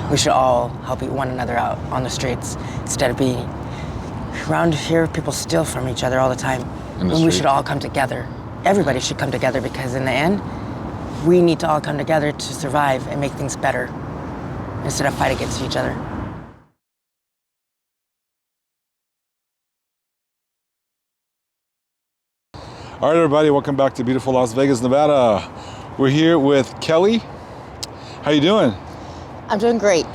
We should all help one another out on the streets instead of being around here. People steal from each other all the time. And we should all come together. Everybody should come together because in the end, we need to all come together to survive and make things better instead of fight against each other. All right, everybody, welcome back to beautiful Las Vegas, Nevada. We're here with Kelly. How you doing? I'm doing great.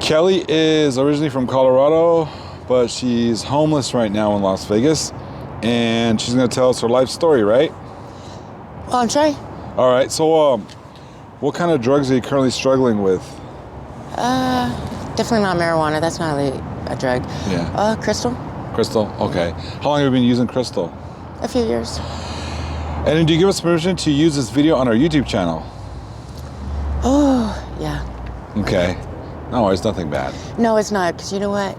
Kelly is originally from Colorado, but she's homeless right now in Las Vegas, and she's gonna tell us her life story, right? Well, I'm trying. All right, so what kind of drugs are you currently struggling with? Definitely not marijuana. That's not really a drug. Yeah. Crystal. Crystal, okay. How long have you been using crystal? A few years. And do you give us permission to use this video on our YouTube channel? Oh, yeah. Okay. No, it's nothing bad. No, it's not, because you know what?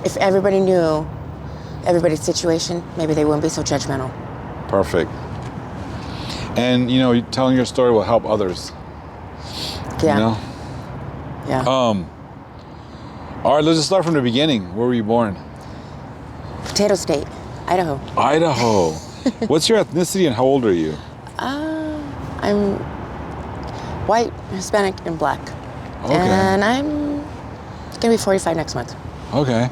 If everybody knew everybody's situation, maybe they wouldn't be so judgmental. Perfect. And, you know, telling your story will help others. Yeah. You know? Yeah. All right, let's just start from the beginning. Where were you born? Potato State, Idaho. Idaho. What's your ethnicity and how old are you? I'm white, Hispanic, and black. Okay. And I'm gonna be 45 next month. Okay.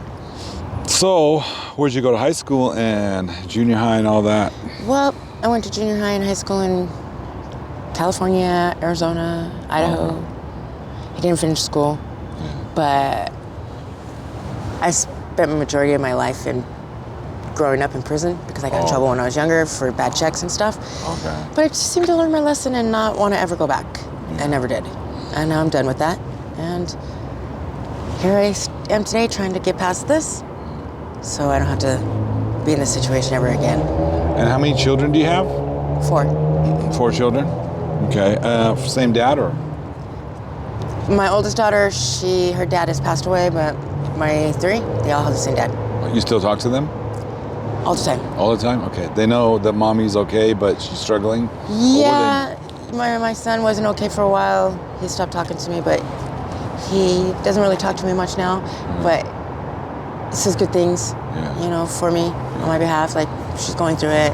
So, where'd you go to high school and junior high and all that? Well, I went to junior high and high school in California, Arizona, Idaho. I didn't finish school, but I spent the majority of my life in growing up in prison because I got in trouble when I was younger for bad checks and stuff. Okay. But I just seemed to learn my lesson and not want to ever go back. I never did. And now I'm done with that. And here I am today trying to get past this so I don't have to be in this situation ever again. And how many children do you have? 4. 4 children? Okay. Same dad or? My oldest daughter, her dad has passed away, but my 3, they all have the same dad. You still talk to them? All the time. All the time? Okay. They know that mommy's okay, but she's struggling? Yeah. My son wasn't okay for a while. He stopped talking to me, but he doesn't really talk to me much now. But this is good things, you know, for me, on my behalf. Like, she's going through it.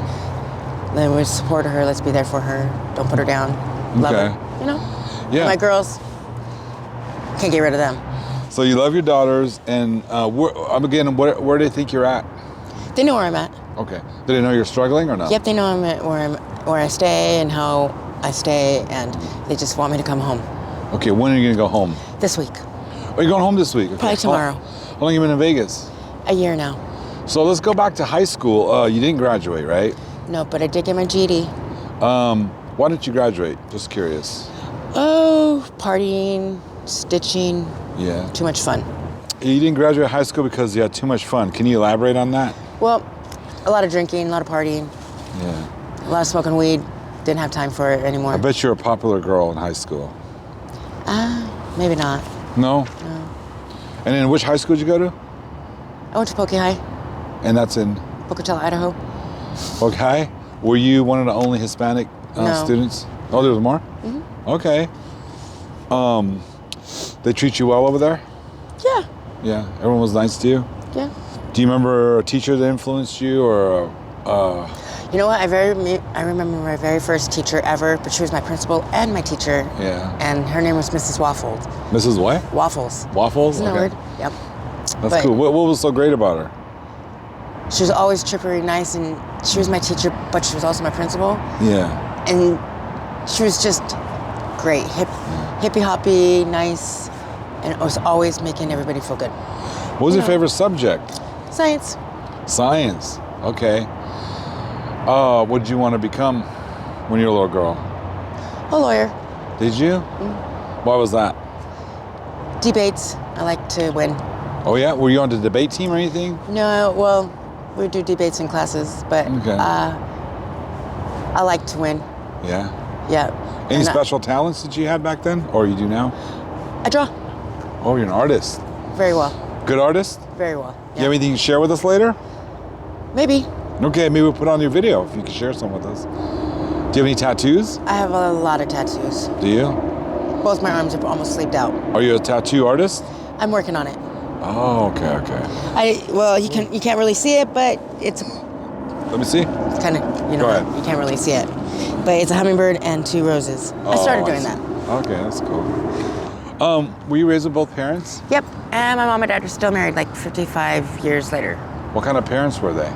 Then we support her. Let's be there for her. Don't put her down. Love her, you know? Yeah. My girls, can't get rid of them. So you love your daughters, and where do they think you're at? They know where I'm at. Okay. Do they know you're struggling or not? Yep, they know I'm at where I stay and how I stay, and they just want me to come home. Okay, when are you gonna go home? This week. Oh, you're going home this week? Okay. Probably tomorrow. How long have you been in Vegas? A year now. So let's go back to high school. You didn't graduate, right? No, but I did get my GED. Why didn't you graduate? Just curious. Oh, partying, stitching. Yeah. Too much fun. You didn't graduate high school because you had too much fun. Can you elaborate on that? Well, a lot of drinking, a lot of partying. Yeah. A lot of smoking weed. Didn't have time for it anymore. I bet you're a popular girl in high school. Maybe not. No? No. And then which high school did you go to? I went to Poke High. And that's in? Pocatello, Idaho. Okay. Were you one of the only Hispanic No. students? Oh, there was more? Mm-hmm. Okay. They treat you well over there? Yeah. Yeah. Everyone was nice to you? Yeah. Do you remember a teacher that influenced you or You know what? I remember my very first teacher ever, but she was my principal and my teacher. Yeah. And her name was Mrs. Waffles. Mrs. what? Waffles. Waffles? Isn't that Okay. weird? Yep. That's cool. What was so great about her? She was always chippery, nice, and she was my teacher, but she was also my principal. Yeah. And she was just great, hippie-hoppy, nice, and was always making everybody feel good. What was your favorite subject? Science. Science. Okay. What did you want to become when you were a little girl? A lawyer. Did you? Mm-hmm. Why was that? Debates. I like to win. Oh yeah? Were you on the debate team or anything? No, well, we do debates in classes, but Okay. I like to win. Yeah. Yeah. Any And special talents that you had back then, or you do now? I draw Oh, you're an artist. very well. Good artist? Very well. You have anything you can share with us later? Maybe. Okay, maybe we'll put on your video if you can share some with us. Do you have any tattoos? I have a lot of tattoos. Do you? Both my arms are almost sleeved out. Are you a tattoo artist? I'm working on it. Oh, okay. You can't really see it, but it's Let me see. kind of, Go ahead. you can't really see it. But it's a hummingbird and 2 roses. I started doing that. Okay, that's cool. Were you raised with both parents? Yep. And my mom and dad are still married like 55 years later. What kind of parents were they?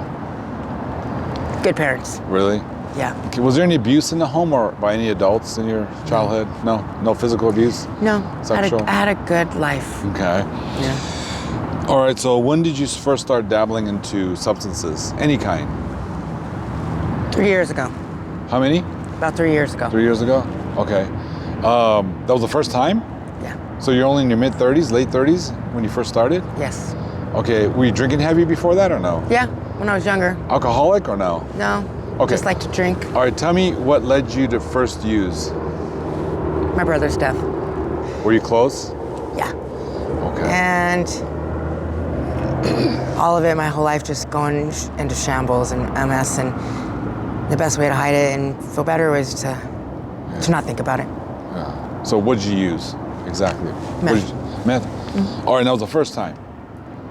Good parents. Really? Yeah. Okay, was there any abuse in the home or by any adults in your childhood? No? No physical abuse? No. Sexual? I had a good life. Okay. Yeah. All right, so when did you first start dabbling into substances? Any kind? 3 years ago. How many? About 3 years ago. 3 years ago? Okay. That was the first time? Yeah. So you're only in your mid-30s, late 30s when you first started? Yes. Okay, were you drinking heavy before that or no? Yeah. When I was younger. Alcoholic or no? No. Okay. Just like to drink. All right, tell me what led you to first use. My brother's death. Were you close? Yeah. Okay. And all of it, my whole life just going into shambles and a mess. And the best way to hide it and feel better was to not think about it. Yeah. So what did you use exactly? Meth. Meth? Mm-hmm. All right, that was the first time.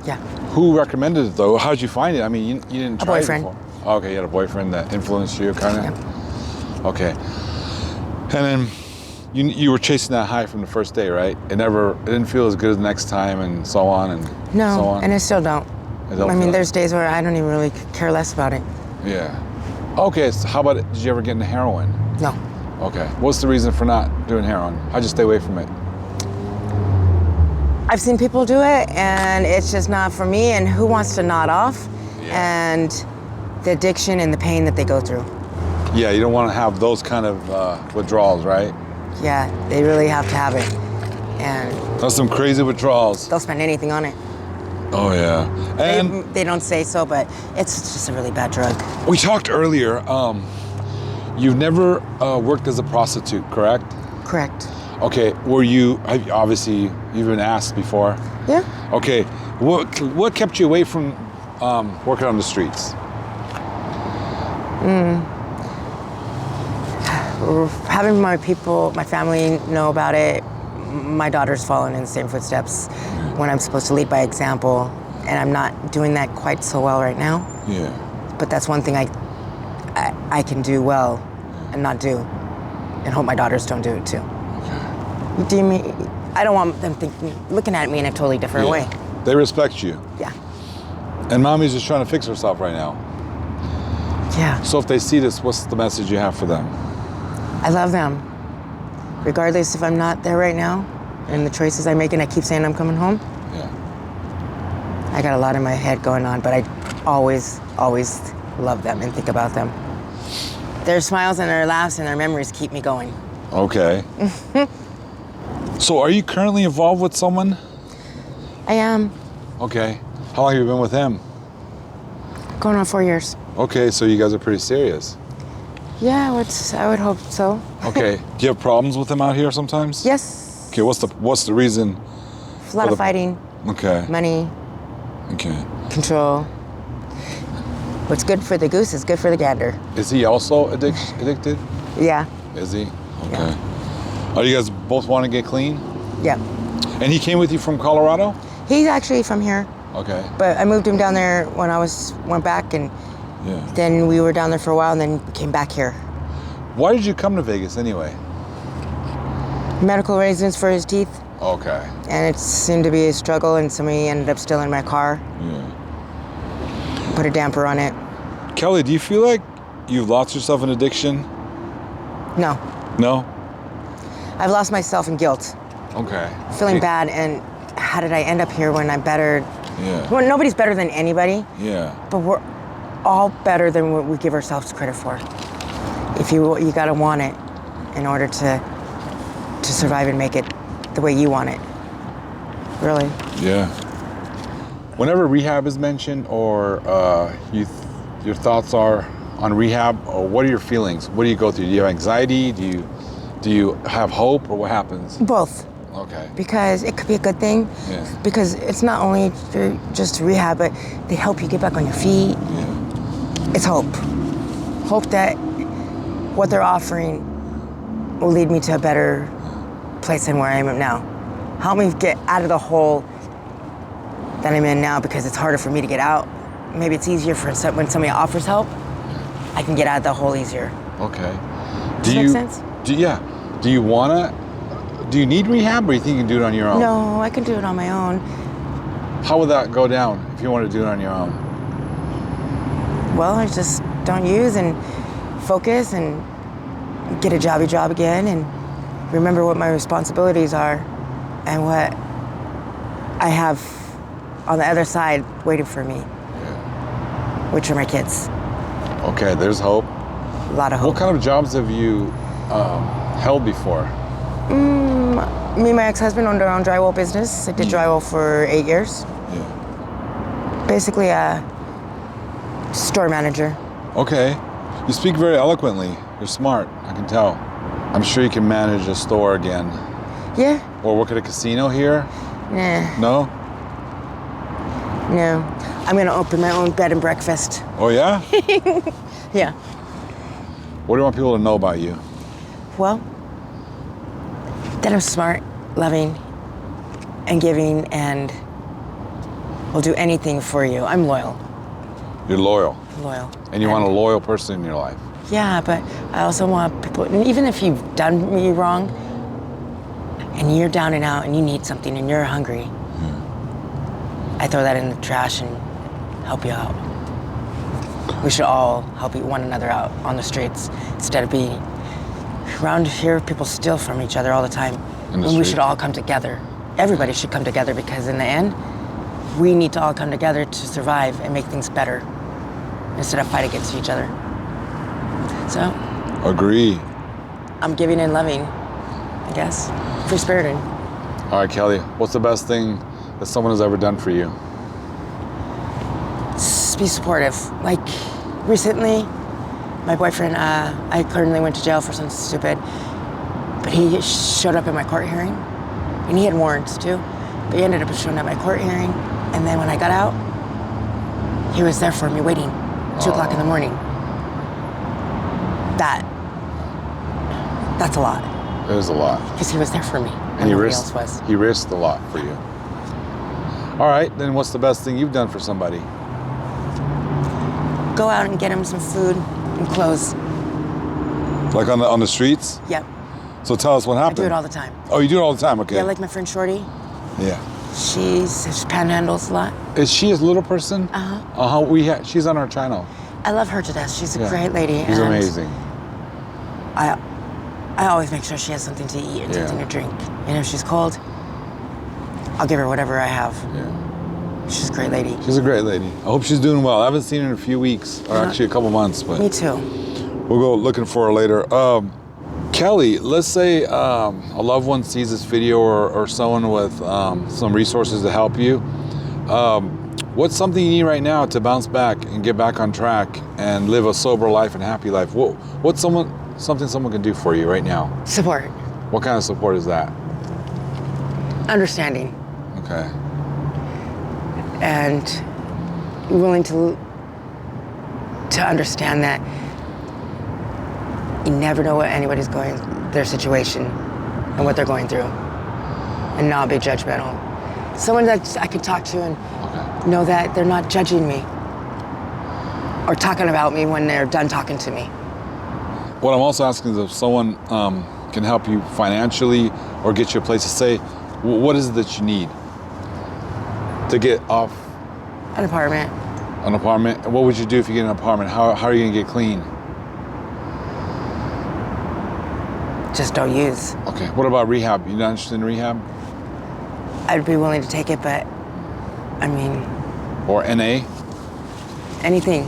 Yeah. Who recommended it though? How did you find it? I mean, you didn't try boyfriend. it before. Oh, okay, you had a boyfriend that influenced you, kind of? Yeah. Okay. And then you were chasing that high from the first day, right? It didn't feel as good as the next time and so on and No, so on? and I still don't. I mean, there's days where I don't even really care less about it. Yeah. Okay, so how about it? Did you ever get into heroin? No. Okay. What's the reason for not doing heroin? How'd you stay away from it? I've seen people do it, and it's just not for me. And who wants to nod off? Yeah. And the addiction and the pain that they go through. Yeah, you don't want to have those kind of withdrawals, right? Yeah, they really have to have it. And That's some crazy withdrawals. they'll spend anything on it. Oh, yeah. And They don't say so, but it's just a really bad drug. we talked earlier, you've never worked as a prostitute, correct? Correct. Okay, obviously, you've been asked before. Yeah. Okay, what kept you away from working on the streets? Having my family know about it, my daughter's following in the same footsteps when I'm supposed to lead by example, and I'm not doing that quite so well right now. Yeah. But that's one thing I can do well and not do, and hope my daughters don't do it too. Okay. Do you mean, I don't want them looking at me in a totally different way. They respect you. Yeah. And mommy's just trying to fix herself right now. Yeah. So if they see this, what's the message you have for them? I love them. Regardless if I'm not there right now and the choices I make, and I keep saying I'm coming home. Yeah. I got a lot in my head going on, but I always, always love them and think about them. Their smiles and their laughs and their memories keep me going. Okay. So are you currently involved with someone? I am. Okay. How long have you been with him? Going on 4 years. Okay, so you guys are pretty serious. Yeah, I would hope so. Okay. Do you have problems with him out here sometimes? Yes. Okay, what's the reason? A lot of fighting, Okay. money, Okay. control. What's good for the goose is good for the gander. Is he also addicted? Yeah. Is he? Okay. Are you guys both want to get clean? Yeah. And he came with you from Colorado? He's actually from here, Okay. but I moved him down there when I went back, and Yeah. then we were down there for a while, and then came back here. Why did you come to Vegas anyway? Medical reasons for his teeth, Okay. and it seemed to be a struggle, and somebody ended up stealing my car, Yeah. put a damper on it. Kelly, do you feel like you've lost yourself in addiction? No, No? I've lost myself in guilt, Okay. feeling bad, and how did I end up here when I'm better? Yeah. Well, nobody's better than anybody, Yeah. but we're all better than what we give ourselves credit for. If you gotta want it in order to survive and make it the way you want it. Really. Yeah. Whenever rehab is mentioned, or your thoughts are on rehab, or what are your feelings? What do you go through? Do you have anxiety? Do you have hope, or what happens? Both. Okay. Because it could be a good thing. Yeah. Because it's not only just rehab, but they help you get back on your feet. Yeah. It's hope. Hope that what they're offering will lead me to a better place than where I am now. Help me get out of the hole that I'm in now, because it's harder for me to get out. Maybe it's easier when somebody offers help. I can get out of the hole easier. Okay. Does that make sense? Do you need rehab, or you think you can do it on your own? No, I can do it on my own. How would that go down if you want to do it on your own? Well, I just don't use and focus and get a jobby job again and remember what my responsibilities are and what I have on the other side waiting for me, which are my kids. Okay, there's hope. A lot of hope. What kind of jobs have you held before? Me and my ex-husband owned our own drywall business. I did drywall for 8 years. Yeah. Basically a store manager. Okay. You speak very eloquently. You're smart, I can tell. I'm sure you can manage a store again. Yeah. Or work at a casino here? Nah. No? No. I'm gonna open my own bed and breakfast. Oh yeah? Yeah. What do you want people to know about you? Well, that I'm smart, loving, and giving, and will do anything for you. I'm loyal. You're loyal. Loyal. And you want a loyal person in your life. Yeah, but I also want people, and even if you've done me wrong, and you're down and out, and you need something, and you're hungry, I throw that in the trash and help you out. We should all help one another out on the streets instead of being around here. People steal from each other all the time. And we should all come together. Everybody should come together, because in the end, we need to all come together to survive and make things better instead of fight against each other. So. Agree. I'm giving and loving, I guess. Free spirited. All right, Kelly, what's the best thing that someone has ever done for you? Be supportive. Like recently, my boyfriend, I currently went to jail for something stupid, but he showed up at my court hearing, and he had warrants too, but he ended up showing up at my court hearing, and then when I got out, he was there for me waiting, 2 o'clock in the morning. That's a lot. It is a lot. Because he was there for me, and nobody else was. He risked a lot for you. All right, then what's the best thing you've done for somebody? Go out and get him some food and clothes. Like on the streets? Yep. So tell us what happened. I do it all the time. Oh, you do it all the time, okay. Yeah, like my friend Shorty. Yeah. She panhandles a lot. Is she a little person? Uh-huh. She's on our channel. I love her to death. She's a great lady. She's amazing. I always make sure she has something to eat and something to drink. And if she's cold, I'll give her whatever I have. Yeah. She's a great lady. She's a great lady. I hope she's doing well. I haven't seen her in a few weeks, or actually a couple months. But me too. We'll go looking for her later. Kelly, let's say a loved one sees this video, or someone with some resources to help you. What's something you need right now to bounce back and get back on track and live a sober life and happy life? What's something someone can do for you right now? Support. What kind of support is that? Understanding. Okay. And willing to understand that you never know what anybody's their situation and what they're going through, and not be judgmental. Someone that I could talk to and know that they're not judging me or talking about me when they're done talking to me. What I'm also asking is if someone can help you financially or get you a place to stay, what is it that you need to get off? An apartment. An apartment? And what would you do if you get an apartment? How are you gonna get clean? Just don't use. Okay, what about rehab? You not interested in rehab? I'd be willing to take it, but I mean. Or NA? Anything.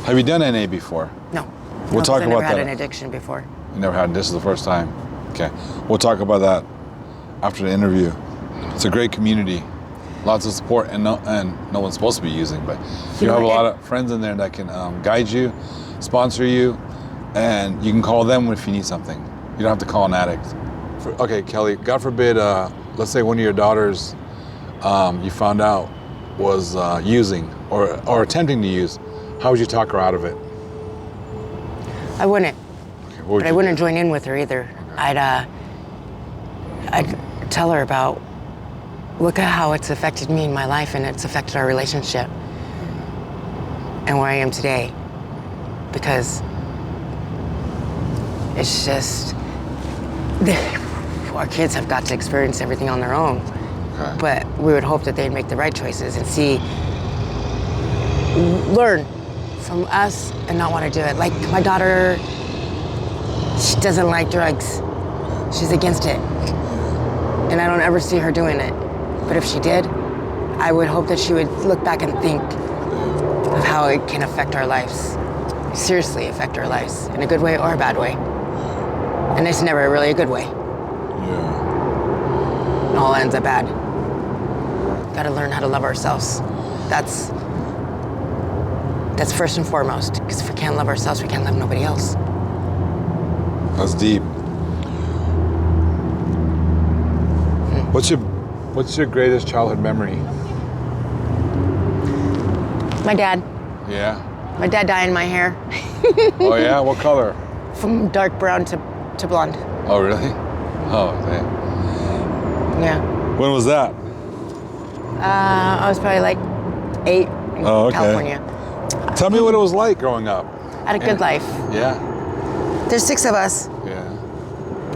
Have you done NA before? No. We'll talk about that. I never had an addiction before. You never had, this is the first time? Okay, we'll talk about that after the interview. It's a great community. Lots of support, and no one's supposed to be using, but you have a lot of friends in there that can guide you, sponsor you, and you can call them if you need something. You don't have to call an addict. Okay, Kelly, God forbid, let's say one of your daughters you found out was using or attempting to use. How would you talk her out of it? I wouldn't. Okay, but I wouldn't join in with her either. I'd I'd tell her about, look at how it's affected me in my life and it's affected our relationship and where I am today. Because it's just, our kids have got to experience everything on their own. Okay. But we would hope that they'd make the right choices and learn from us and not want to do it. Like my daughter, she doesn't like drugs. She's against it. And I don't ever see her doing it. But if she did, I would hope that she would look back and think of how it can affect our lives. Seriously affect our lives in a good way or a bad way. And it's never really a good way. Yeah. It all ends up bad. Gotta learn how to love ourselves. That's first and foremost, because if we can't love ourselves, we can't love nobody else. That's deep. What's your greatest childhood memory? My dad. Yeah. My dad dyeing my hair. Oh yeah? What color? From dark brown to blonde. Oh really? Oh, okay. Yeah. When was that? I was probably like 8 in California. Tell me what it was like growing up. I had a good life. Yeah. There's 6 of us. Yeah.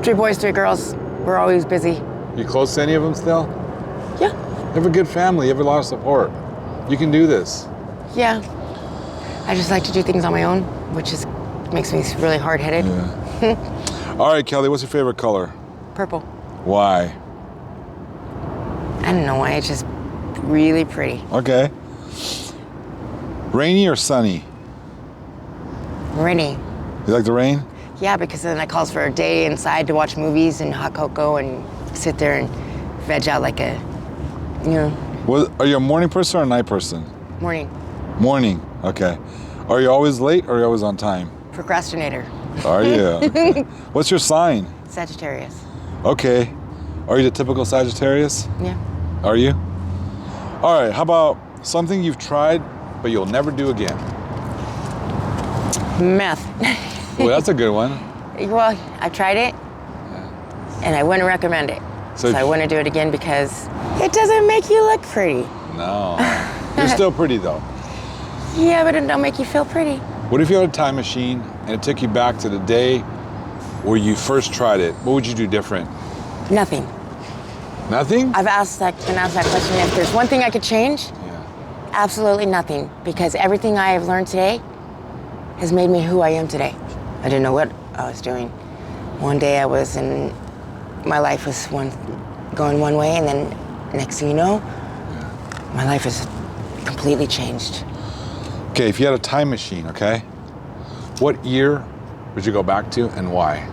3 boys, 3 girls. We're always busy. You close to any of them still? Yeah. You have a good family. You have a lot of support. You can do this. Yeah. I just like to do things on my own, which makes me really hard-headed. Yeah. All right, Kelly, what's your favorite color? Purple. Why? I don't know why. It's just really pretty. Okay. Rainy or sunny? Rainy. You like the rain? Yeah, because then it calls for a day inside to watch movies and hot cocoa and sit there and veg out like a, Are you a morning person or a night person? morning Morning. Okay. Are you always late or are you always on time? procrastinator. Are you? Okay. What's your sign? Sagittarius. Okay. Are you the typical Sagittarius? Yeah. Are you? All right. How about something you've tried but you'll never do again? Meth. Well, that's a good one. Well, I tried it, and I wouldn't recommend it. So I wouldn't do it again because it doesn't make you look pretty. No. You're still pretty though. Yeah, but it don't make you feel pretty. What if you had a time machine and it took you back to the day where you first tried it? What would you do different? Nothing. Nothing? Been asked that question. If there's one thing I could change, absolutely nothing. Because everything I have learned today has made me who I am today. I didn't know what I was doing. One day my life was going one way, and then next thing you know, my life has completely changed. Okay, if you had a time machine, okay, what year would you go back to and why?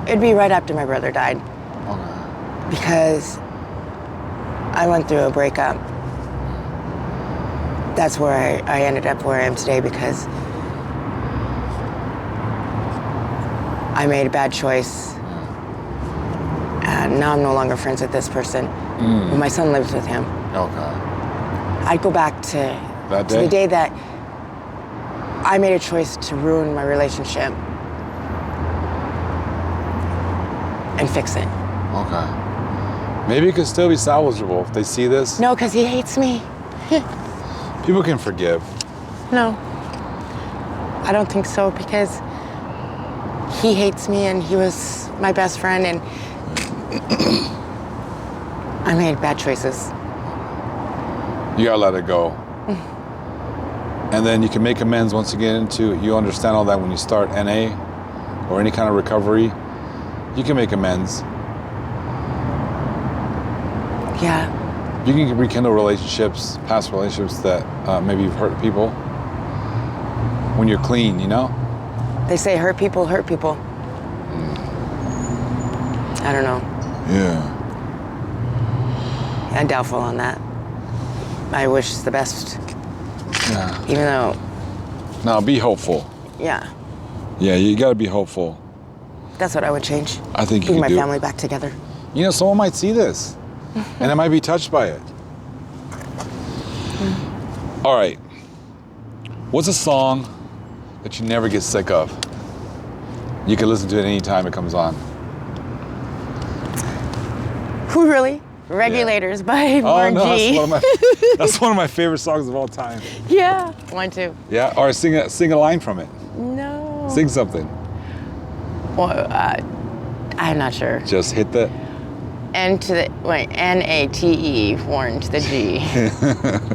It'd be right after my brother died. Okay. Because I went through a breakup. That's where I ended up where I am today, because I made a bad choice. And now I'm no longer friends with this person. But my son lives with him. Okay. I'd go back to the day that I made a choice to ruin my relationship and fix it. Okay. Maybe it could still be salvageable if they see this. No, because he hates me. People can forgive. No, I don't think so, because he hates me and he was my best friend, and I made bad choices. You gotta let it go. And then you can make amends once you get into it. You understand all that when you start NA or any kind of recovery. You can make amends. Yeah. You can rekindle relationships, past relationships that maybe you've hurt people. When you're clean, They say hurt people hurt people. I don't know. Yeah. I'm doubtful on that. I wish the best. Yeah. Even though. Now be hopeful. Yeah. Yeah, you gotta be hopeful. That's what I would change. I think you Bring can my do family back together. Someone might see this, and they might be touched by it. All right. What's a song that you never get sick of? You can listen to it anytime it comes on. Who really? Regulators by Warren no, G. that's one of my favorite songs of all time. Yeah, mine too. Yeah, or sing a line from it. No. Sing something. Well, I'm not sure. Just hit the N-A-T-E, Warren to the G.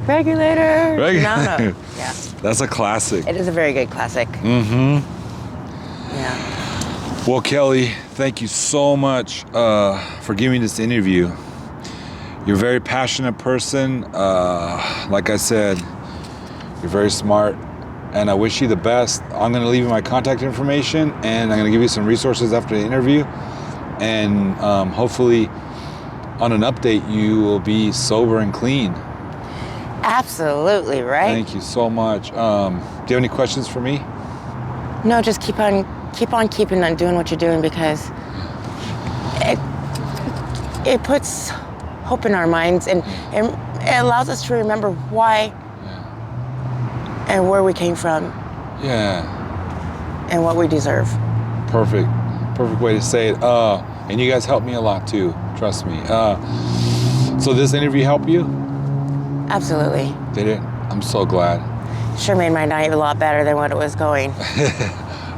Regulator. No. Yeah. That's a classic. It is a very good classic. Mm-hmm. Yeah. Well, Kelly, thank you so much for giving me this interview. You're a very passionate person. Like I said, you're very smart, and I wish you the best. I'm going to leave you my contact information, and I'm going to give you some resources after the interview. And hopefully, on an update, you will be sober and clean. Absolutely, right? Thank you so much. Do you have any questions for me? No, just keep on keeping on doing what you're doing, because it puts hope in our minds, and it allows us to remember why and where we came from. Yeah. And what we deserve. Perfect way to say it. And you guys helped me a lot too, trust me. So this interview helped you? Absolutely. Did it? I'm so glad. Sure made my night a lot better than what it was going.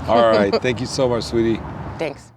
All right, thank you so much, sweetie. Thanks.